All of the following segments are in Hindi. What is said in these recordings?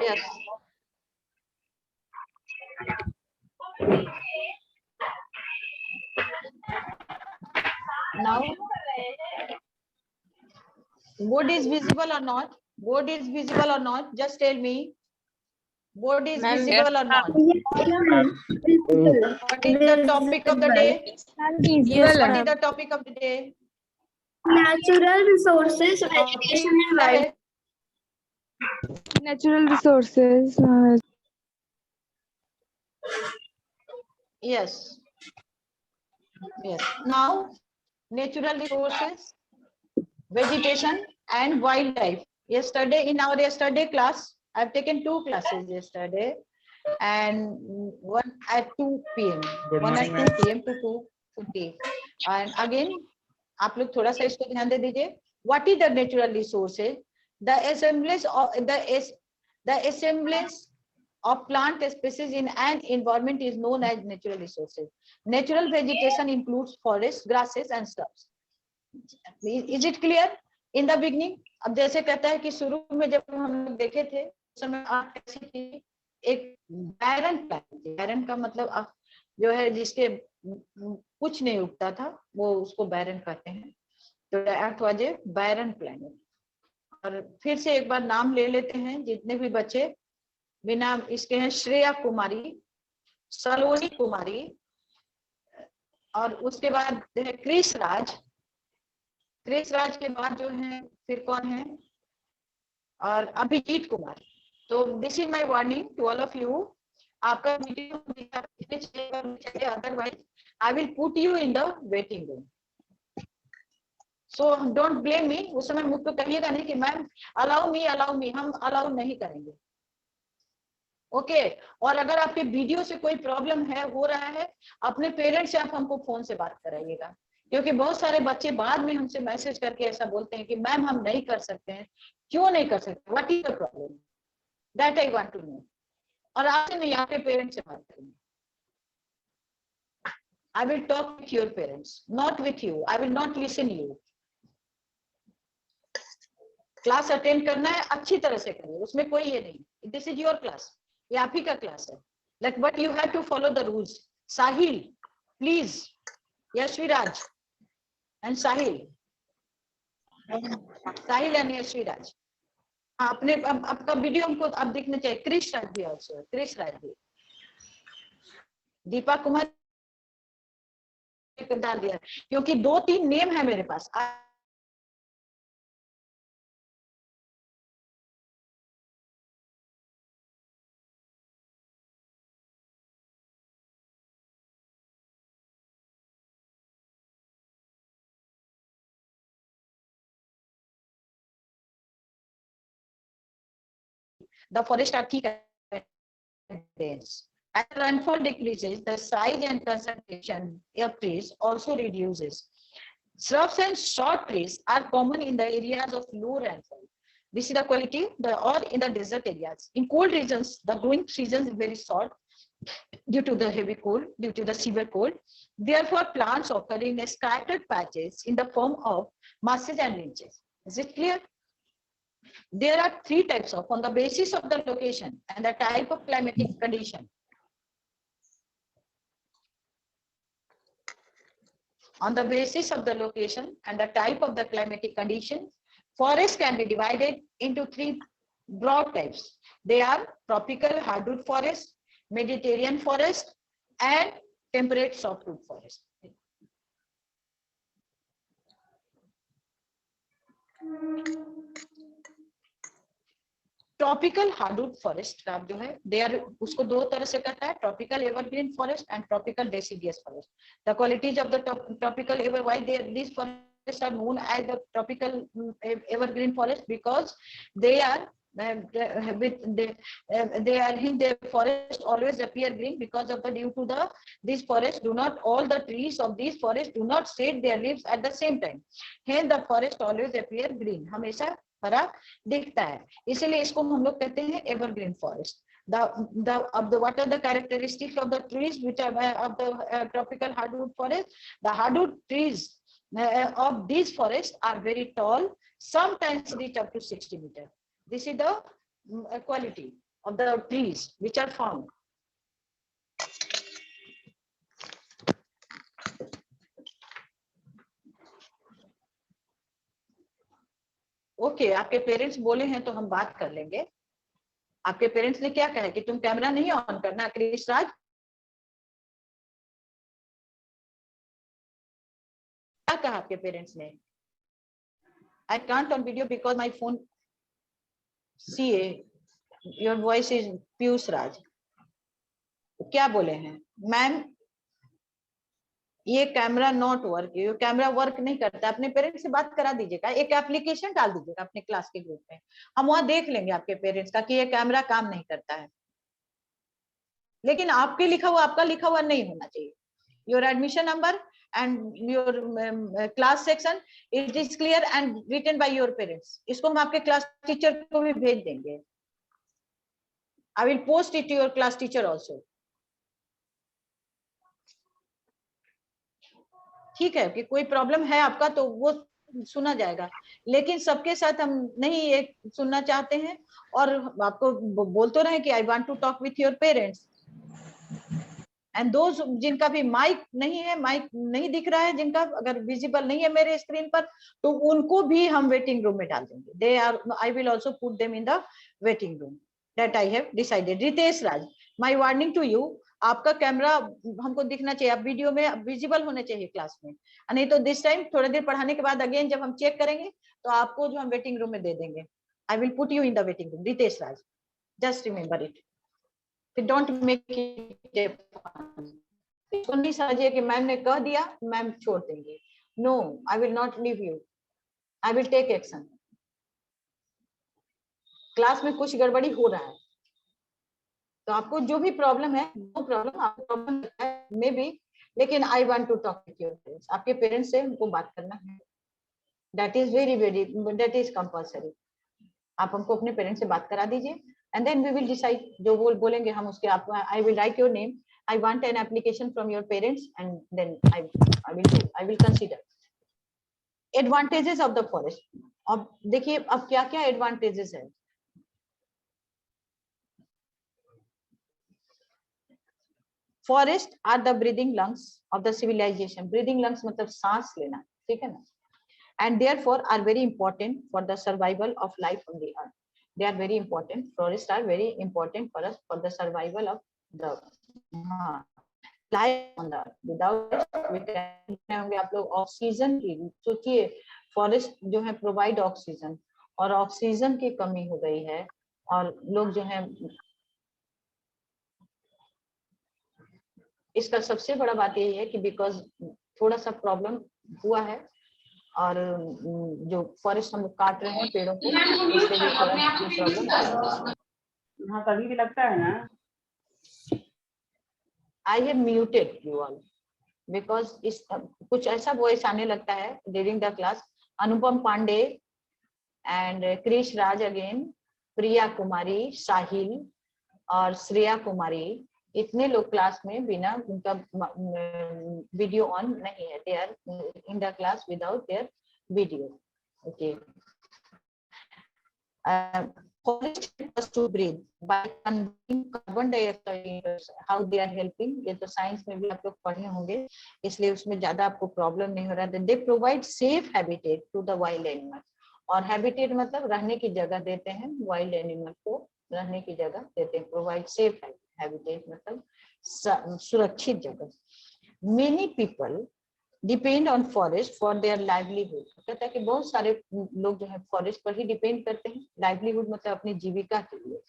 Yes. Now, board is visible or not? Board is visible or not? Just tell me. Board is visible or not? What is the topic of the day? Yes, What is the topic of the day? Natural resources, vegetation and wildlife. natural resources. Yes. Yes. Now, natural resources, vegetation and wildlife. Yesterday, in our yesterday class, I've taken 2 classes yesterday, and one at 2 p.m. One at 2 p.m. to 2:50. And again, आप लोग थोड़ा सा इसको ध्यान दे दीजिए. What is the natural resources? The assemblage of plant species in an environment is known as natural resources. Natural vegetation includes forests, grasses and shrubs. Is it clear? In the beginning, अब जैसे कहता है कि शुरू में जब हम लोग देखे थे उस समय आप ऐसी थी एक बैरन प्लांट. बैरन का मतलब जो है जिसके कुछ नहीं उगता था वो उसको बैरन कहते हैं. तो अर्थ वाज ए बैरन प्लांट. और फिर से एक बार नाम ले लेते हैं जितने भी बच्चे बिना इसके हैं. श्रेया कुमारी, सलोनी कुमारी, और उसके बाद है क्रिस राज. क्रिस राज के बाद जो है फिर कौन है, और अभिजीत कुमार. तो this is my warning to all of you. आपका video otherwise I will put you in the waiting room. So don't blame me. उस समय मुझको कहिएगा नहीं कि मैम अलाउ मी. हम अलाउ नहीं करेंगे. ओके. और अगर आपके वीडियो से कोई प्रॉब्लम है हो रहा है, अपने पेरेंट्स से आप हमको फोन से बात कराइएगा. क्योंकि बहुत सारे बच्चे बाद में हमसे मैसेज करके ऐसा बोलते हैं कि मैम हम नहीं कर सकते हैं. क्यों नहीं कर सकते? What is the problem? That I want to know. और आपसे नहीं, आपके पेरेंट्स से बात करेंगे. I will talk with your parents, not with you. I will not listen you. Class attend करना है, अच्छी तरह से करिए, उसमें कोई ये नहीं. दिस इज योर क्लास, ये आप ही का क्लास है. Like but you have to follow the rules. Sahil please. Yashviraj and Sahil and Yashviraj. आपने आपका वीडियो हमको अब दिखना चाहिए. क्रिश राज भी ऑल्सो. क्रिश राज भी. दीपा कुमार डाल दिया क्योंकि 2-3 नेम है मेरे पास. The forests are thick and dense. As rainfall decreases, the size and concentration of trees also reduces. Shrubs and short trees are common in the areas of low rainfall. This is the quality, or in the desert areas. In cold regions, the growing season is very short due to the heavy cold, due to the severe cold. Therefore, plants occur in scattered patches in the form of masses and ranges. Is it clear? There are 3 types of, on the basis of the location and the type of climatic condition. On the basis of the location and the type of the climatic condition, forests can be divided into 3 broad types. They are tropical hardwood forest, Mediterranean forest, and temperate softwood forest. Tropical hardwood forest का जो है दे आर उसको 2 तरह से कहता है. Tropical evergreen forest and tropical deciduous forest. The qualities of the tropical ever why they this forest are known as the tropical evergreen forest because they are the forest always appear green because of the due to the these forests do not, all the trees of these forests do not shed their leaves at the same time. Hence the forest always appear green. हमेशा हरा दिखता है, इसीलिए इसको हम लोग कहते हैं evergreen forest. What are the characteristics of the trees which are of the tropical hardwood forest? The hardwood trees of these forests are very tall, sometimes reach up to 60 meters. This is the quality. of the trees which are found. Okay आपके पेरेंट्स बोले हैं तो हम बात कर लेंगे। आपके पेरेंट्स ने क्या कहा कि तुम कैमरा नहीं ऑन करना क्रिश राज? क्या कहा आपके पेरेंट्स ने? I can't on video because my phone see your voice is Piyush Raj. क्या बोले हैं? मैम ये कैमरा नॉट वर्क, ये कैमरा वर्क नहीं करता। अपने पेरेंट्स से बात करा दीजिएगा, एक एप्लीकेशन डाल दीजिएगा अपने क्लास के ग्रुप में, हम वहां देख लेंगे आपके पेरेंट्स का कि ये कैमरा काम नहीं करता है। लेकिन आपके लिखा हुआ, आपका लिखा हुआ नहीं होना चाहिए। Your admission number and your class section it is clear and written by your parents. इसको हम आपके क्लास टीचर को भी भेज देंगे। I will post it to your class teacher also. ठीक है कि कोई प्रॉब्लम है आपका तो वो सुना जाएगा, लेकिन सबके साथ हम नहीं ये सुनना चाहते हैं। और आपको बोल तो रहे कि I want to talk with your parents and those जिनका भी माइक नहीं है, माइक नहीं दिख रहा है, जिनका अगर विजिबल नहीं है मेरे स्क्रीन पर, तो उनको भी हम वेटिंग रूम में डाल देंगे। They are, I will also put them in the waiting room. That I have decided. Ritesh Raj, my warning to you, आपका कैमरा हमको दिखना चाहिए, आप वीडियो में विजिबल होने चाहिए क्लास में, नहीं तो दिस टाइम थोड़ी देर पढ़ाने के बाद अगेन जब हम चेक करेंगे तो आपको जो हम वेटिंग रूम में दे देंगे। I will put you in the waiting room. Ritesh Raj, just remember it, don't make it. इसको नहीं समझिए कि मैम ने कह दिया मैम छोड़ देंगे। No, I will not leave you, I will take action. Class में कुछ गड़बड़ी हो रहा है तो आपको जो भी प्रॉब्लम है, नो प्रॉब्लम, आपको प्रॉब्लम है मे बी, लेकिन I want to talk with your parents. आपके पेरेंट्स से हमको बात करना है, that is very very, that is compulsory. आप हमको अपने पेरेंट्स से बात करा दीजिए and then we will decide. जो वो बोलेंगे हम उसके, आप, I will write your name, I want an application from your parents and then I will consider advantages of the forest। अब देखिए अब क्या क्या advantages है। Forest are the breathing lungs of the civilization। breathing lungs मतलब सांस लेना, ठीक है ना? And therefore are very important for the survival of life on the earth। They are very important, forests are very important for us for the survival of the life on the earth. Without होंगे आप लोग ऑक्सीजन की, सोचिए फॉरेस्ट जो है प्रोवाइड ऑक्सीजन, और ऑक्सीजन की कमी हो गई है और लोग जो है, इसका सबसे बड़ा बात यही है कि बिकॉज थोड़ा सा प्रॉब्लम हुआ है और जो फॉरेस्ट हम काट रहे हैं पेड़ों को, इससे भी थोड़ा प्रॉब्लम। हाँ कभी भी लगता है ना। I have muted you all because इस कुछ ऐसा वॉइस आने लगता है during the class। Anupam Pandey and Krish Raj again, Priya Kumari, Sahil और श्रेया कुमारी, इतने लोग क्लास में बिना उनका वीडियो ऑन नहीं है। They are in the class without their video. Okay, forest help us to breathe by converting carbon dioxide into, how they are helping, ये तो साइंस में भी आप लोग पढ़े होंगे, इसलिए उसमें ज्यादा आपको प्रॉब्लम नहीं हो रहा है। They provide safe habitat to the wild animal, और हैबिटेट मतलब रहने की जगह देते हैं, वाइल्ड एनिमल को रहने की जगह देते हैं। प्रोवाइड सेफ हैबिटेट मतलब सुरक्षित जगह। Many people depend on forest for their livelihood. कहता है कि बहुत सारे लोग जो है फॉरेस्ट पर ही डिपेंड करते हैं, लाइवलीहुड मतलब अपनी जीविका के लिए।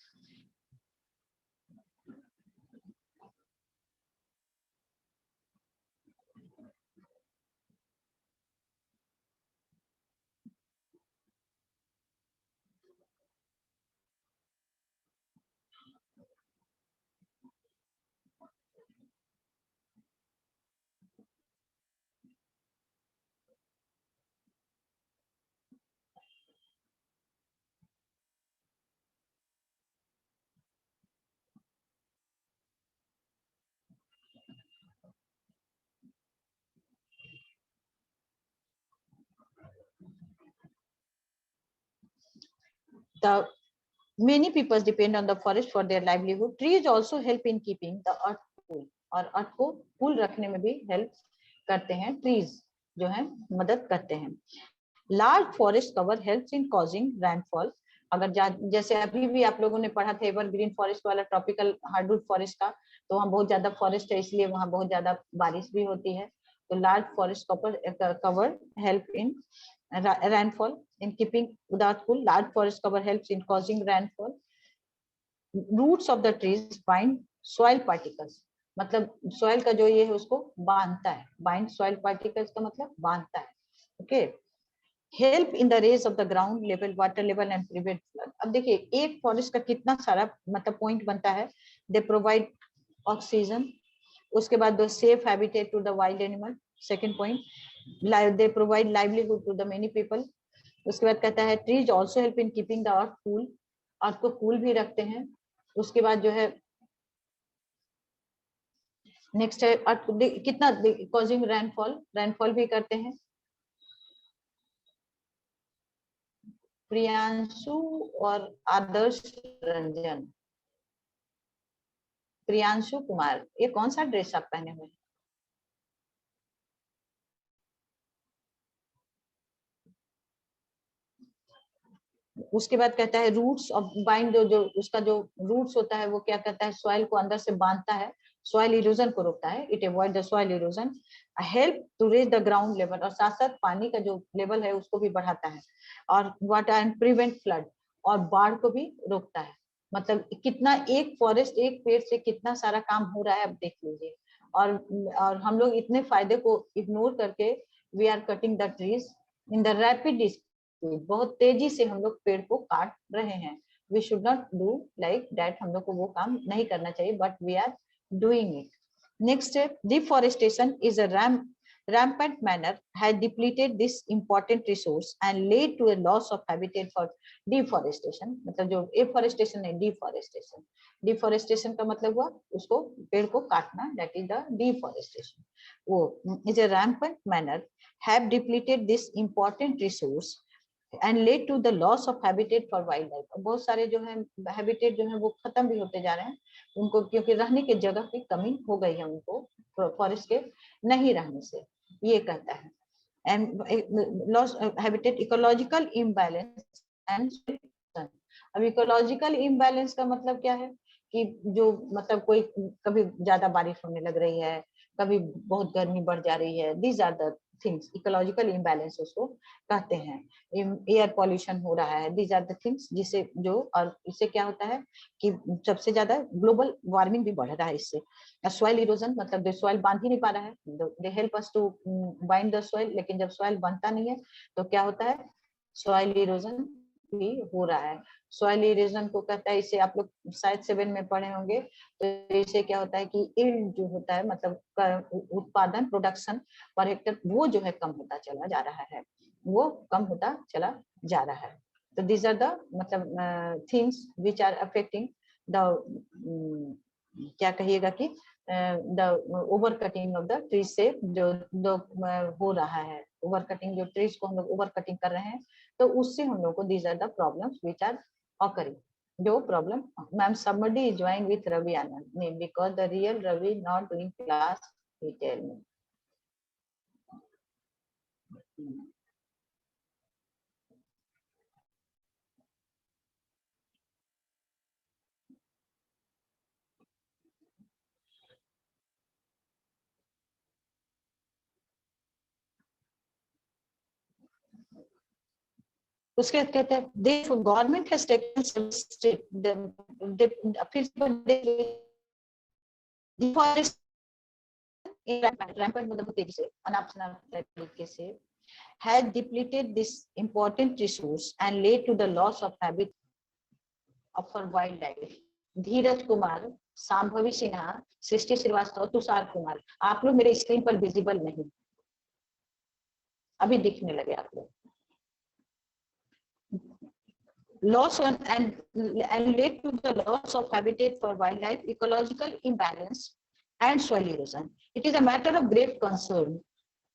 The Many people depend on the forest for their livelihood. Trees also help in keeping the earth cool. और अर्थ को कूल रखने में भी हेल्प करते हैं ट्रीज, जो है मदद करते हैं. Large forest cover helps in causing rainfall. अगर जैसे अभी भी आप लोगों ने पढ़ा था एवरग्रीन फॉरेस्ट वाला ट्रॉपिकल हार्डवुड फॉरेस्ट का, तो वहाँ बहुत ज्यादा फॉरेस्ट है, इसलिए वहाँ बहुत ज्यादा बारिश भी होती है. तो large forest cover help in rainfall in keeping the earth cool. Large forest cover helps in causing rainfall. Roots of the trees bind soil particles. मतलब soil का जो ये है उसको बांधता है. Bind soil particles का मतलब बांधता है. Okay. Help in the raise of the ground level, water level and prevent flood. अब देखिए एक फॉरेस्ट का कितना सारा मतलब पॉइंट बनता है. They provide oxygen. उसके बाद दो safe habitat to the wild animal. Second point. They provide livelihood to the many people. उसके बाद कहता है trees also help in keeping the earth cool. earth को cool भी रखते हैं. उसके बाद जो है नेक्स्ट है earth कितना causing rainfall, rainfall भी करते हैं. प्रियांशु और आदर्श रंजन. प्रियांशु कुमार, ये कौन सा ड्रेस आप पहने हुए हैं? उसके बाद कहता है रूट्स ऑफ बाइंड, जो उसका जो रूट्स होता है वो क्या करता है, सॉइल को अंदर से बांधता है, सॉइल इरोजन को रोकता है. It avoid the soil erosion. Help to raise the ground level, और साथ साथ पानी का जो लेवल है उसको भी बढ़ाता है. और वाटर एंड प्रिवेंट फ्लड, और बाढ़ को भी रोकता है. मतलब कितना एक फॉरेस्ट, एक पेड़ से कितना सारा काम हो रहा है, अब देख लीजिए. और हम लोग इतने फायदे को इग्नोर करके we are cutting the trees in the rapid, बहुत तेजी से हम लोग पेड़ को काट रहे हैं. We should not do like that. हम लोग को वो काम नहीं करना चाहिए, but we are doing it. Next है deforestation is a rampant manner has depleted this important resource and led to a loss of habitat for deforestation. मतलब जो afforestation है, deforestation का मतलब हुआ उसको पेड़ को काटना, that is the deforestation. वो is a rampant manner have depleted this important resource and led to the loss of habitat for wildlife. बहुत सारे जो है habitat जो है वो खत्म भी होते जा रहे हैं उनको, क्योंकि रहने की जगह की कमी हो गई है उनको फॉरेस्ट के नहीं रहने से. ये कहता है. And loss habitat, ecological imbalance and. अब इकोलॉजिकल इम्बैलेंस का मतलब क्या है कि जो मतलब कोई कभी ज्यादा बारिश होने लग रही है, कभी बहुत गर्मी बढ़ जा रही है. These are the things, ecological imbalance उसको कहते हैं. एयर पॉल्यूशन हो रहा है, दीज आर द थिंग्स जिसे जो, और इससे क्या होता है कि सबसे ज्यादा ग्लोबल वार्मिंग भी बढ़ रहा है इससे. सॉइल इरोजन, मतलब सॉइल बांध ही नहीं पा रहा है. They help us to bind the soil, लेकिन जब सॉइल बांधता नहीं है तो क्या होता है, सॉइल इरोजन भी हो रहा है. सॉइल इरोजन को कहता है, इसे आप लोग शायद 7 में पढ़े होंगे. तो इसे क्या होता है कि यील्ड जो होता है, मतलब उत्पादन, प्रोडक्शन पर हेक्टर, वो जो है कम होता चला जा रहा है, वो कम होता चला जा रहा है. तो दीज आर द मतलब things which are affecting the, क्या कहिएगा कि the over cutting of the trees से जो हो रहा है, ओवर कटिंग, जो ट्रीज को हम लोग ओवर कटिंग कर रहे हैं, तो उससे हम लोग को these are the problems which are occurring. जो problem, ma'am somebody is joined with Ravi Anand name because the real Ravi not doing class, he tell me. उसके कहते हैं दे गवर्नमेंट हैज टेकन रैंपेंट मतलब तेजी से, अनाप-शनाप तरीके से, has depleted this important resource and led to the loss of habitat of our wildlife. धीरज कुमार, सांभवी सिन्हा, सृष्टि श्रीवास्तव, तुषार कुमार. आप लोग मेरे स्क्रीन पर विजिबल नहीं, अभी दिखने लगे आप लोग. Loss and led to the loss of habitat for wildlife, ecological imbalance and soil erosion. It is a matter of great concern,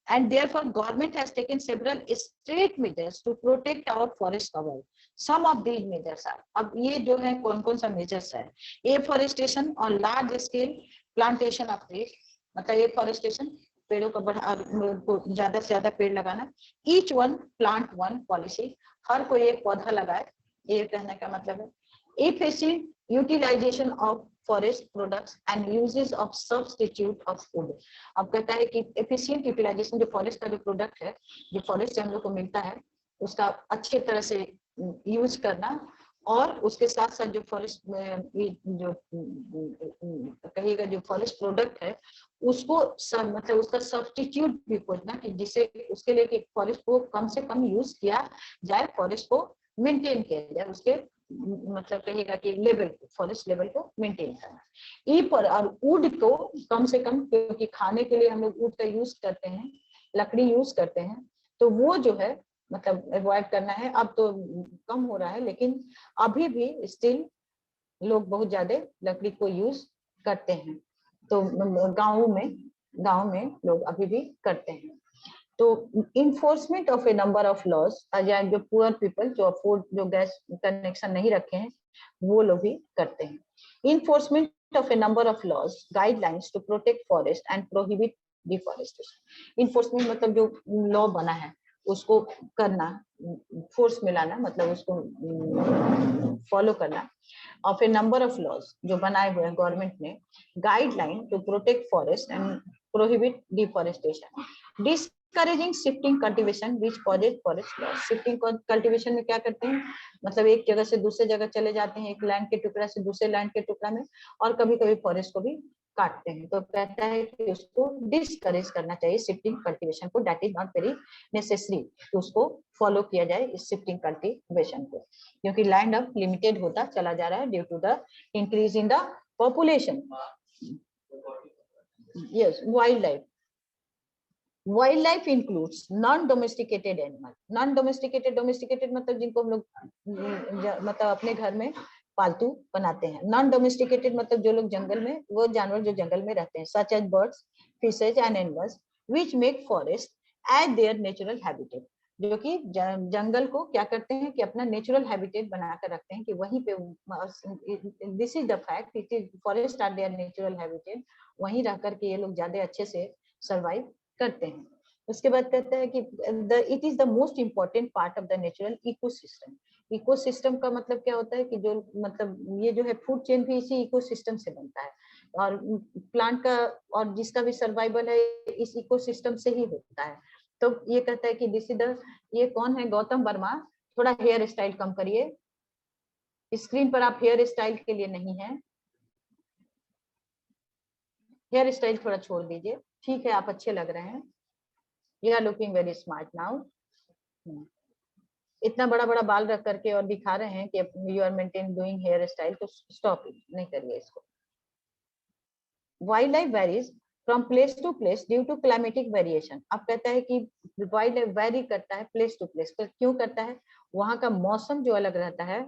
and therefore government has taken several strict measures to protect our forest cover. Some of these measures are, अब ये जो है कौन कौन सा मेजर्स है, एफॉरेस्टेशन और large scale plantation of trees, मतलब एफॉरेस्टेशन पेड़ों का ज्यादा से ज्यादा पेड़ लगाना, each one plant one policy, हर कोई एक पौधा लगाए, ये कहने का मतलब है। efficient utilization of forest products and uses of substitute of food, अब कहता है कि efficient utilization, जो फॉरेस्ट का जो प्रोडक्ट है, जो फॉरेस्ट से हम लोग को मिलता है, उसका अच्छे तरह से यूज करना, और उसके साथ साथ जो फॉरेस्ट जो कहिएगा जो फॉरेस्ट प्रोडक्ट है उसको सब मतलब उसका सब्स्टिट्यूट भी खोजना कि जिससे उसके लिए कि फॉरेस्ट को कम से कम यूज किया जाए, फॉरेस्ट को मेंटेन किया जाए, उसके मतलब कहिएगा कि लेवल फॉरेस्ट लेवल को मेंटेन करना। ई पर और वुड को कम से कम, क्योंकि खाने के लिए हम लोग वुड का यूज करते हैं, लकड़ी यूज करते हैं, तो वो जो है मतलब अवॉइड करना है। अब तो कम हो रहा है लेकिन अभी भी स्टिल लोग बहुत ज्यादा लकड़ी को यूज करते हैं, तो गाँव में लोग अभी भी करते हैं। तो enforcement of a number of laws, जो पुअर पीपल जो अफोर्ड जो गैस कनेक्शन नहीं रखे हैं वो लोग भी करते हैं। Enforcement of a number of laws, guidelines to protect forest and prohibit deforestation. Enforcement मतलब जो लॉ बना है उसको करना, फोर्स में लाना, मतलब उसको फॉलो करना, of a number of laws जो बनाए हुए हैं गवर्नमेंट ने, guideline to protect forest and prohibit deforestation, discouraging shifting cultivation which causes forest loss. Shifting cultivation में क्या करते हैं, मतलब एक जगह से दूसरे जगह चले जाते हैं, एक लैंड के टुकड़ा से दूसरे लैंड के टुकड़ा में, और कभी कभी फॉरेस्ट को भी काटते हैं। तो कहता है कि उसको डिस्करेज करना चाहिए शिफ्टिंग कल्टीवेशन को, that is not very necessary, तो उसको फॉलो किया जाए इस शिफ्टिंग कल्टीवेशन को, क्योंकि लैंड अब लिमिटेड होता चला जा रहा है due to the increase in the population. Yes, wild life includes non domesticated animal. Non domesticated मतलब जिनको हम लोग मतलब अपने घर में पालतू बनाते हैं। नॉन डोमेस्टिकेटेड मतलब जो लोग जंगल में, वो जानवर जो जंगल में रहते हैं, such as birds, fishes and animals which make forest as their natural habitat, जो कि जंगल को क्या करते हैं कि अपना नेचुरल हैबिटेट बनाकर रखते हैं, कि वहीं पे this is the fact, it is forest are their natural habitat, वहीं रह करके ये लोग ज्यादा अच्छे से सर्वाइव करते हैं। उसके बाद कहते हैं कि it is the most important part of the natural ecosystem. Ecosystem का मतलब क्या होता है कि जो मतलब ये जो है फूड चेन भी इसी इकोसिस्टम से बनता है, और प्लांट का और जिसका भी सर्वाइवल है इस इकोसिस्टम से ही होता है। तो ये कहता है कि दिस इज द, ये कौन है, गौतम वर्मा। थोड़ा हेयर स्टाइल कम करिए, स्क्रीन पर आप हेयर स्टाइल के लिए नहीं है, हेयर स्टाइल थोड़ा छोड़ दीजिए। ठीक है, आप अच्छे लग रहे हैं, you are looking very smart now. इतना बड़ा बड़ा बाल रख करके और दिखा रहे हैं कि you are maintain doing hair style, तो स्टॉप इट, नहीं करिए इसको। Wild life varies from place to place due to climatic variation. अब कहता है कि वाइल्ड लाइफ वेरी करता है प्लेस टू प्लेस, तो क्यों करता है, वहां का मौसम जो अलग रहता है।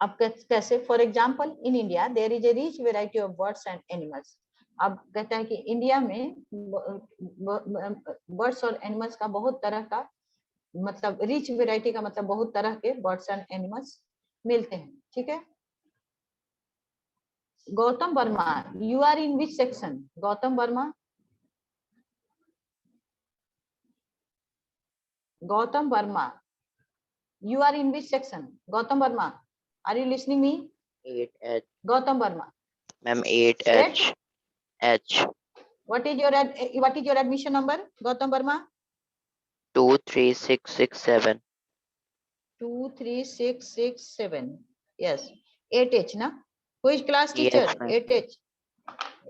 अब कैसे, for example in India there is a rich variety of birds and animals. अब कहता है कि इंडिया में बर्ड्स और एनिमल्स का बहुत तरह का, मतलब रिच वेराइटी का मतलब बहुत तरह के बर्ड्स एंड एनिमल्स मिलते हैं। ठीक है, Gautam Verma, you are in which section? Gautam Verma, Gautam Verma, you are in which section? Gautam Verma, are you listening me? 8H. Gautam Verma. Ma'am, 8H. H. What is your admission number, Gautam Verma? 23667. 23667. Yes. 8H ना? Who is class teacher? Yes, ma'am. 8H.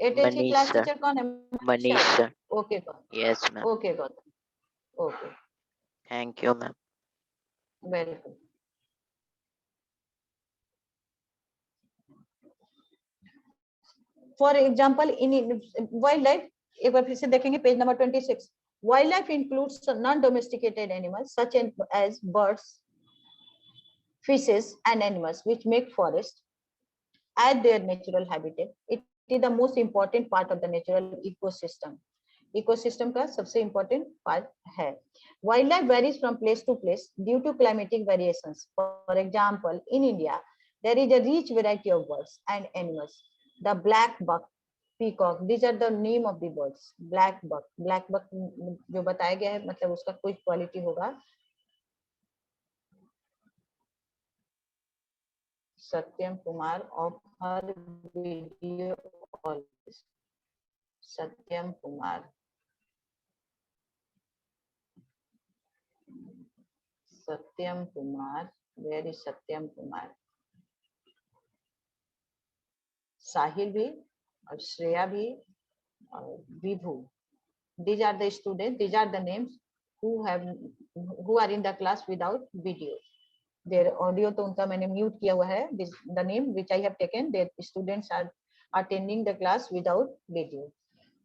8H की class Manish sir. teacher कौन है? Manish sir. Okay Gautam. Yes, ma'am. Okay Gautam. Okay. Thank you, ma'am. Welcome. For example, in wildlife, एक बार फिर से देखेंगे page number 26. Wildlife includes non-domesticated animals such as birds, fishes, and animals which make forest at their natural habitat. It is the most important part of the natural ecosystem. Ecosystem का सबसे इम्पोर्टेंट पार्ट है. Wild life varies from place to place due to climatic variations. For example, in India there is a rich variety of birds and animals. The blackbuck, peacock, these are the name of the birds. Blackbuck जो बताया गया है मतलब उसका कोई क्वालिटी होगा. Satyam Kumar of her video always. Satyam Kumar, Satyam Kumar, where is Satyam Kumar? साहिल भी और श्रेया भी और विभू. These are the students, these are the names who are in the class without video. Their audio तो उनका मैंने म्यूट किया हुआ है. The name which I have taken, their students are attending the class without video.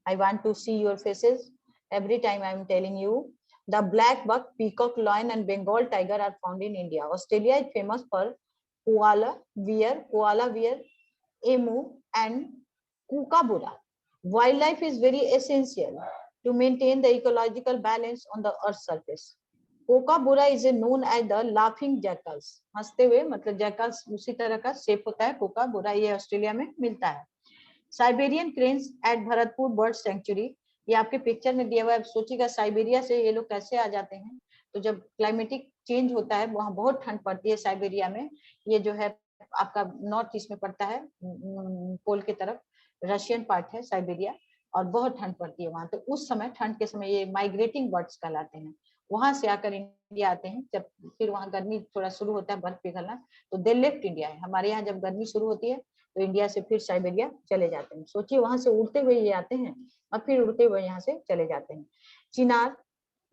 I want to see your faces every time I am telling you. The black buck, peacock, lion, and Bengal tiger are found in India. Australia is famous for koala bear, emu, and kookaburra. Wildlife is very essential to maintain the ecological balance on the Earth's surface. Kookaburra is known as the laughing jackals. हंसते हुए मतलब jackals उसी तरह का शेप होता है. kookaburra ये ऑस्ट्रेलिया में मिलता है. Siberian cranes at Bharatpur bird sanctuary. ये आपके पिक्चर में दिया हुआ है. सोचिएगा साइबेरिया से ये लोग कैसे आ जाते हैं. तो जब क्लाइमेटिक चेंज होता है वहाँ बहुत ठंड पड़ती है साइबेरिया में. ये जो है आपका नॉर्थ ईस्ट में पड़ता है पोल की तरफ. रशियन पार्ट है साइबेरिया और बहुत ठंड पड़ती है वहां. तो उस समय ठंड के समय ये माइग्रेटिंग बर्ड्स कहलाते हैं. वहां से आकर इंडिया आते हैं. जब फिर वहां गर्मी थोड़ा शुरू होता है बर्फ पिघलना तो दे लेफ्ट इंडिया है. हमारे यहाँ जब गर्मी शुरू होती है तो इंडिया से फिर साइबेरिया चले जाते हैं. सोचिए वहां से उड़ते हुए ये आते हैं और फिर उड़ते हुए यहाँ से चले जाते हैं. Chinnar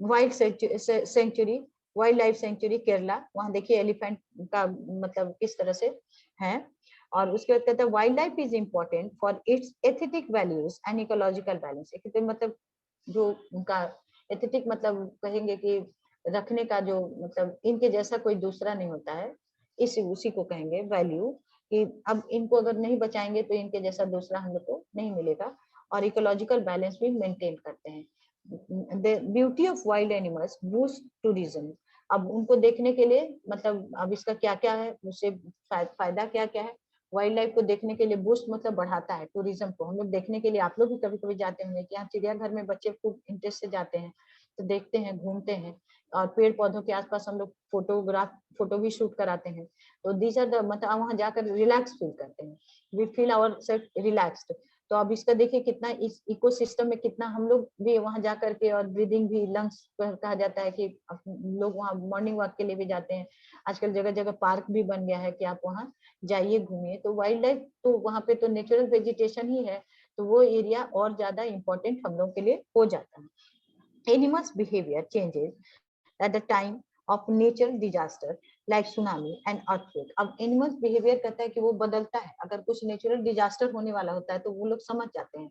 wild sanctuary, wild life sanctuary Kerala. वहां देखिए एलिफेंट का मतलब किस तरह से है. और उसके बाद कहता है wildlife is important for its aesthetic values and ecological balance. मतलब जो उनका एस्थेटिक मतलब कहेंगे कि रखने का जो मतलब इनके जैसा कोई दूसरा नहीं होता है. उसी को कहेंगे वैल्यू कि अब इनको अगर नहीं बचाएंगे तो इनके जैसा दूसरा हम लोग को नहीं मिलेगा. और इकोलॉजिकल बैलेंस भी मेंटेन करते हैं. The beauty of wild animals boost tourism. अब उनको देखने के लिए मतलब अब इसका क्या क्या है, उससे फायदा क्या क्या है. वाइल्ड लाइफ को देखने के लिए बूस्ट मतलब बढ़ाता है टूरिज्म को. हम लोग देखने के लिए आप लोग भी कभी कभी जाते होंगे कि यहाँ चिड़ियाघर में बच्चे खूब इंटरेस्ट से जाते हैं तो देखते हैं घूमते हैं. और पेड़ पौधों के आसपास हम लोग फोटो भी शूट कराते हैं. तो दीज आर द मतलब वहां जाकर रिलैक्स फील करते हैं. We feel our self relaxed. तो अब इसका देखिए कितना इस इकोसिस्टम में कितना हम लोग भी वहां जा करके और ब्रीदिंग भी लंग्स कहा जाता है कि लोग वहां मॉर्निंग वॉक के लिए भी जाते हैं. आजकल जगह जगह पार्क भी बन गया है कि आप वहां जाइए घूमिए. तो वाइल्ड लाइफ तो वहां पे तो नेचुरल वेजिटेशन ही है तो वो एरिया और ज्यादा इम्पोर्टेंट हम लोग के लिए हो जाता है. Animals behaviour changes at the time of natural disaster like tsunami and earthquake. अब एनिमल्स बिहेवियर कहता है कि वो बदलता है. अगर कुछ नेचुरल डिजास्टर होने वाला होता है तो वो लोग समझ जाते हैं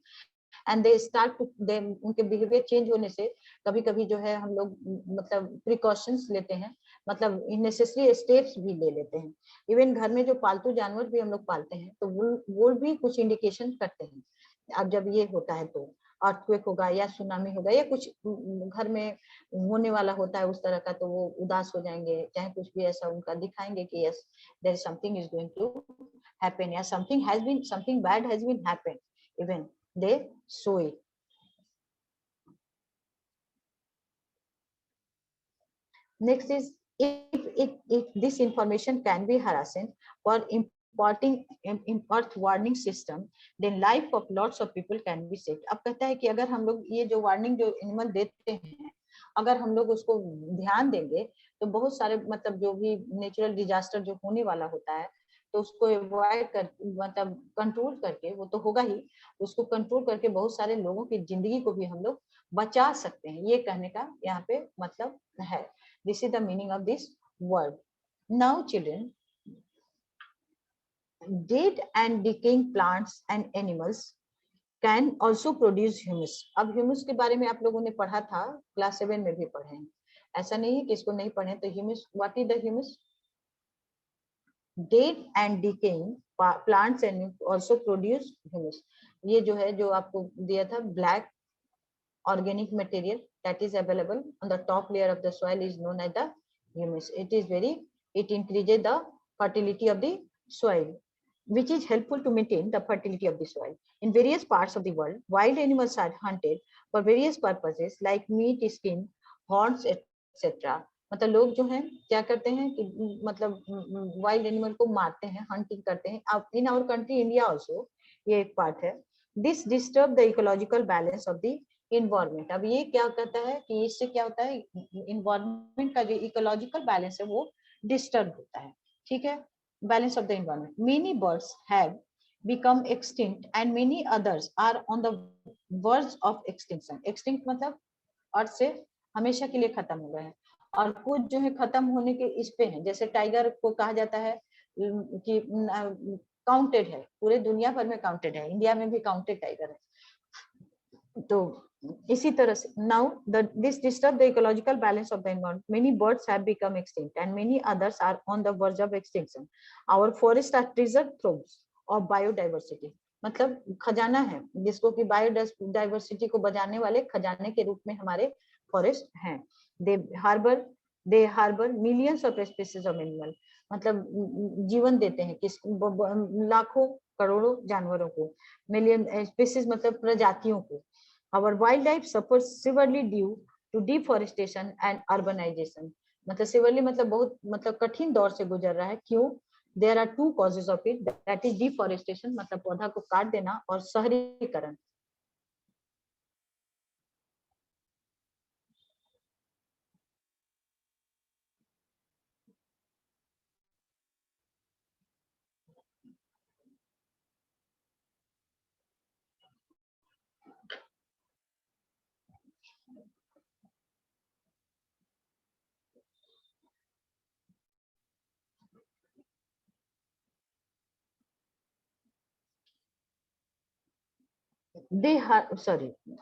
एंड दे स्टार्ट टू उनके बिहेवियर चेंज होने से कभी कभी जो है हम लोग मतलब प्रिकॉशंस लेते हैं मतलब इननेसेसरी स्टेप्स भी ले लेते हैं. इवन घर में जो पालतू जानवर भी हम लोग पालते हैं तो वो भी कुछ इंडिकेशन करते हैं. अब जब ये होता है तो अर्थक्वेक होगा या सुनामी होगा या कुछ घर में होने वाला होता है उस तरह का तो वो उदास हो जाएंगे. चाहे कुछ भी ऐसा उनका दिखाएंगे कि yes there is something is going to happen या something bad has been happen. Even they show it. Next is if this information can be harassing for importing earth warning system then life of lots of people can be saved. अब कहता है कि अगर हम लोग ये जो वार्निंग जो एनिमल देते हैं अगर हम लोग उसको ध्यान देंगे तो बहुत सारे मतलब जो भी नेचुरल डिजास्टर जो होने वाला होता है तो उसको अवॉइड कर मतलब कंट्रोल करके वो तो होगा ही उसको कंट्रोल करके बहुत सारे लोगों की जिंदगी को भी हम लोग बचा सकते हैं. ये कहने का यहाँ पे मतलब है. This is the meaning of this word. Now children, dead and decaying plants and animals can also produce humus. अब humus के बारे में आप लोगों ने पढ़ा था क्लास 7 में भी पढ़े हैं. ऐसा नहीं है कि इसको नहीं पढ़े. तो humus, what is the humus? Dead and decaying plants and also produce humus. ये जो है जो आपको दिया था black organic material that is available on the top layer of the soil is known as the humus. It increases the fertility of the soil, which is helpful to maintain the fertility of the soil. In various parts of the world, wild animals are hunted for various purposes like meat, skin, horns, etc. मतलब लोग जो हैं क्या करते हैं कि मतलब वाइल्ड एनिमल को मारते हैं, हंटिंग करते हैं. In our country India also ये एक पार्ट है. This disturb the ecological balance of the environment. अब ये क्या कहता है कि इससे क्या होता है, इन्वायरमेंट का जो इकोलॉजिकल बैलेंस है वो डिस्टर्ब होता है. ठीक है, balance of the environment. Many birds have become extinct and many others are on the verge of extinction. extinct मतलब अर्थ से हमेशा के लिए खत्म हो गए हैं, और कुछ जो है खत्म होने के इस पे हैं. जैसे टाइगर को कहा जाता है कि काउंटेड है, पूरे दुनिया भर में काउंटेड है, इंडिया में भी काउंटेड टाइगर है. तो इसी तरह से now this disturb the ecological balance of the environment. Many birds have become extinct and many others are on the verge of extinction. Our forests are treasure troves of biodiversity. मतलब खजाना है जिसको कि बायोडाइवर्सिटी को बचाने वाले खजाने के रूप में हमारे फॉरेस्ट हैं. they harbor millions of species of animal. मतलब जीवन देते हैं किस लाखों करोड़ों जानवरों को. मिलियन स्पीसीज मतलब प्रजातियों को. Our wildlife suffers severely due to deforestation and urbanization. मतलब severely मतलब बहुत मतलब कठिन दौर से गुजर रहा है. क्यों? There are two causes of it. That is deforestation मतलब पौधा को काट देना, और शहरीकरण.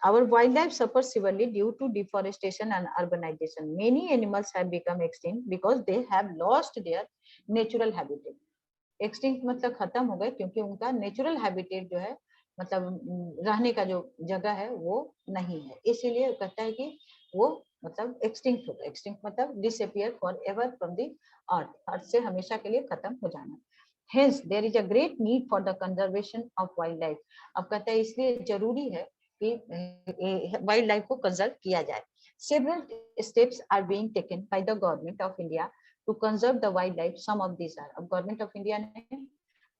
Our wildlife suffers severely due to deforestation and urbanization. Many animals have become extinct because they have lost their natural habitat. Extinct मतलब खत्म हो गए क्योंकि उनका नेचुरल हैबिटेट जो है मतलब रहने का जो जगह है वो नहीं है, इसीलिए कहता है कि वो मतलब एक्सटिंक्ट हो गए. एक्सटिंक्ट मतलब disappear for ever from the earth, earth से हमेशा के लिए खत्म हो जाना. Hence, there is a great need for the conservation of wildlife. अब कहता है इसलिए जरूरी है कि वाइल्ड लाइफ को कंजर्व किया जाए. Several steps are being taken by the government of India to conserve the wildlife. Some of these are. अब गवर्नमेंट ऑफ इंडिया ने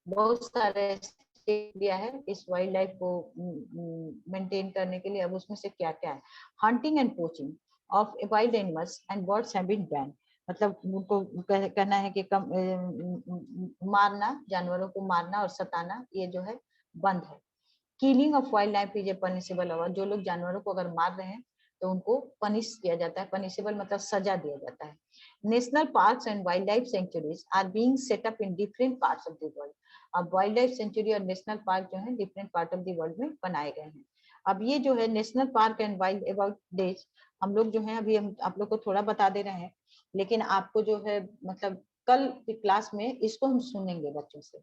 बहुत सारे स्टेप लिया है इस वाइल्ड लाइफ को मेंटेन करने के लिए. अब उसमें से क्या क्या है? Hunting and poaching of wild animals and birds have been banned. मतलब उनको कहना है कि मारना, जानवरों को मारना और सताना ये जो है बंद है. Killing of wildlife is a punishable hour. जो लोग जानवरों को अगर मार रहे हैं तो उनको पनिश किया जाता है. पनिशेबल मतलब सजा दिया जाता है. National parks and wild life sanctuaries are being set up in different parts of the world. अब वाइल्ड लाइफ सेंचुरी और नेशनल पार्क जो है different part of the world में बनाए गए हैं. अब ये जो है national park and wild about days हम लोग जो है अभी हम आप लोग को थोड़ा बता दे रहे हैं, लेकिन आपको जो है मतलब कल की क्लास में इसको हम सुनेंगे बच्चों से.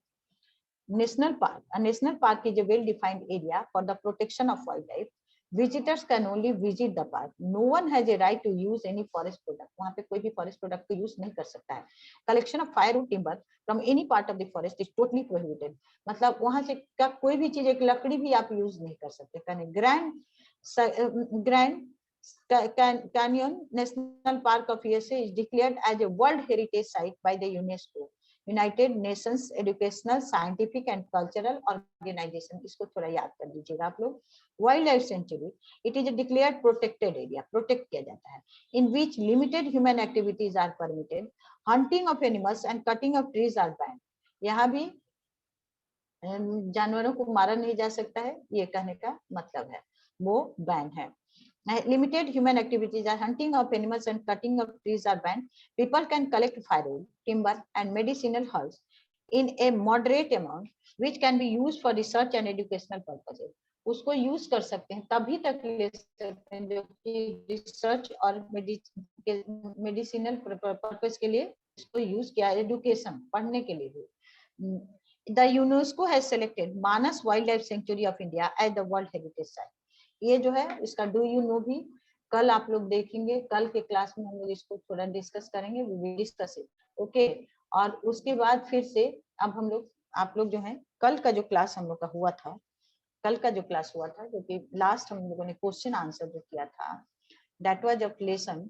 National park. A national park is a well-defined area for the protection of wildlife. Visitors can only visit the park. No one has a right to use any forest product. वहाँ पे कोई भी forest product को use नहीं कर सकता है. Collection of firewood timber from any part of the forest is totally prohibited. मतलब वहाँ से का कोई भी चीज, एक लकड़ी भी आप use नहीं कर सकते. Grand Canyon National Park of USA is declared as a World Heritage Site by the UNESCO. United Nations Educational, Scientific and Cultural Organization. इसको थोड़ा याद कर लीजिएगा आप लोग. Wildlife Sanctuary, it is a declared protected area, protect किया जाता है, in which limited human activities are permitted. Hunting of animals and cutting of trees are banned. यहाँ भी जानवरों को मारा नहीं जा सकता है, ये कहने का मतलब है, वो बैन है. Limited human activities are hunting of animals and cutting of trees are banned. People can collect firewood, timber and medicinal herbs in a moderate amount, which can be used for research and educational purposes. उसको यूज कर सकते हैं, तभी तक ले सकते हैं जो कि रिसर्च और मेडिसिनल पर्पस के लिए इसको यूज किया, एजुकेशन पढ़ने के लिए भी. The UNESCO has selected Manas Wildlife Sanctuary of India as the World Heritage Site. ये जो है इसका डू यू नो भी कल आप लोग देखेंगे, कल के क्लास में हम लोग इसको थोड़ा डिस्कस करेंगे, we will discuss it, okay. और उसके बाद फिर से अब हम लोग आप लोग जो है कल का जो क्लास हम लोग का हुआ था, कल का जो क्लास हुआ था, जो कि लास्ट हम लोगों ने क्वेश्चन आंसर जो किया था, that was of lesson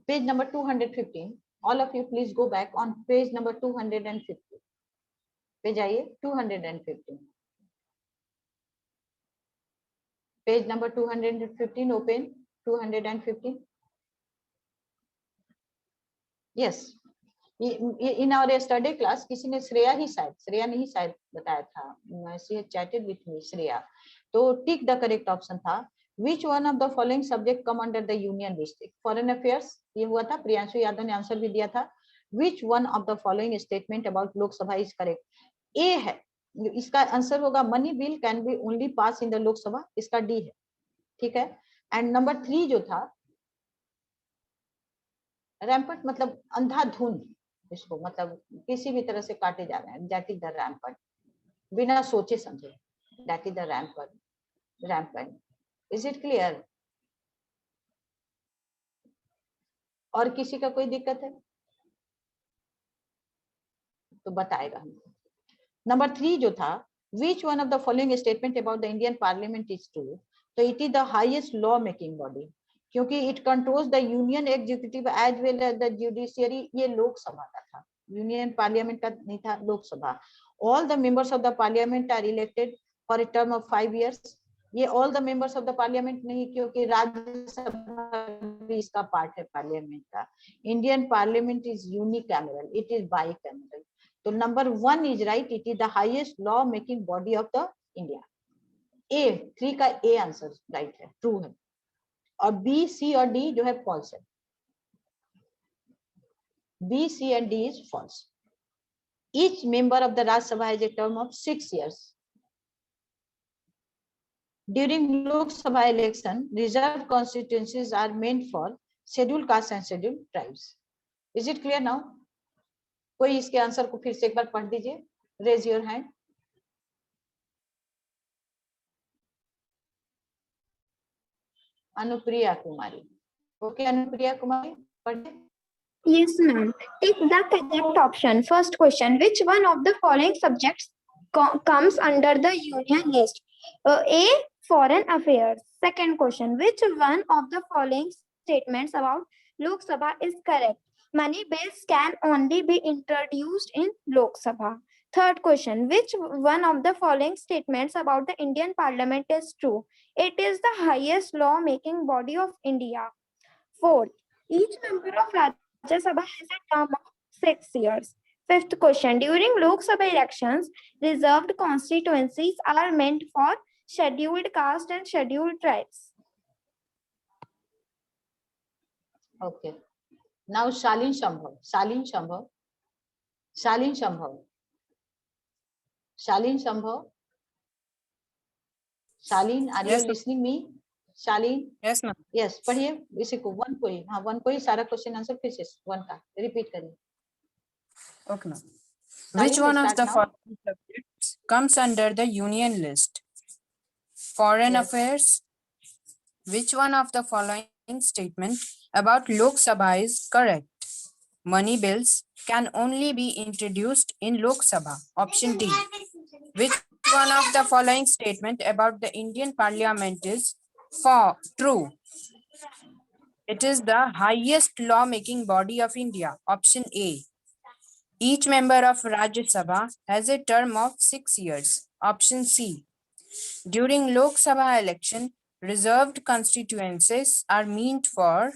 page number 215. All of you please go back on page number 250. Page आइए 215. Page number 215 open 215. Yes. In our yesterday class किसी ने श्रेया ने ही शायद बताया था, she had chatted with me, Shreya. तो टिक द करेक्ट ऑप्शन था which one of the following subject come under the union list. Foreign affairs ये हुआ था, प्रियांशु यादव ने आंसर भी दिया था. Which one of the following statement about Lok Sabha is correct. ए है, इसका आंसर होगा money bill can be only pass in the Lok Sabha, इसका डी है, ठीक है. एंड नंबर 3 जो था रैम्पट मतलब अंधाधुंध, इसको मतलब किसी भी तरह से काटे जा रहे हैं, दैट इज द रैम्पट, बिना सोचे समझे, that is the rampant. Is it clear? और किसी का कोई दिक्कत है तो बताएगा हमको. नंबर 3 जो था which one of the following statement about the Indian Parliament is true. तो it is the highest law making body क्योंकि it controls the union executive as well as the judiciary. ये लोकसभा का था, यूनियन पार्लियामेंट का नहीं था, Lok Sabha. All the members of the parliament are elected for a term of 5 years. ये all the members of the parliament नहीं, क्योंकि राज्यसभा भी इसका पार्ट है पार्लियामेंट का. Indian parliament is unicameral, it is bicameral. तो number 1 is right, it is the highest law making body of the India. A 3 का ए आंसर राइट है, ट्रू है. और बी सी और डी जो है फॉल्स है. B C and D is false. Each member of the Rajya Sabha has a term of 6 years. During Lok Sabha election, reserved constituencies are meant for scheduled castes and scheduled tribes. Is it clear now? कोई इसके आंसर को फिर से एक बार पढ़ दीजिए. Raise your hand. Anupriya Kumari. Okay, Anupriya कुमारी पढ़े. Yes, ma'am. Take the correct option. First question: which one of the following subjects comes under the union list? A. Foreign affairs. Second question: which one of the following statements about Lok Sabha is correct? Money bills can only be introduced in Lok Sabha. Third question: which one of the following statements about the Indian Parliament is true? It is the highest law-making body of India. Fourth: each member of Rajya Sabha has a term of 6 years. Fifth question: during Lok Sabha elections, reserved constituencies are meant for scheduled caste and scheduled tribes. Okay. Now Shalin Shambhav. Shalin Shambhav. Shalin Shambhav. Shalin Shambhav. Shalin, are you listening me? Shalin. Yes, ma'am. Yes. पढ़िए इसी को वन को ही, हाँ वन को ही सारा क्वेश्चन आंसर फिर से वन का रिपीट करिए. Okay, ma'am. Which one of the start now. following subjects comes under the union list? Foreign Yes. affairs. Which one of the following statement about Lok Sabha is correct? Money bills can only be introduced in Lok Sabha. Option D. Which one of the following statement about the Indian Parliament is true? It is the highest law-making body of India. Option A. Each member of Rajya Sabha has a term of 6 years. Option C. During Lok Sabha election, reserved constituencies are meant for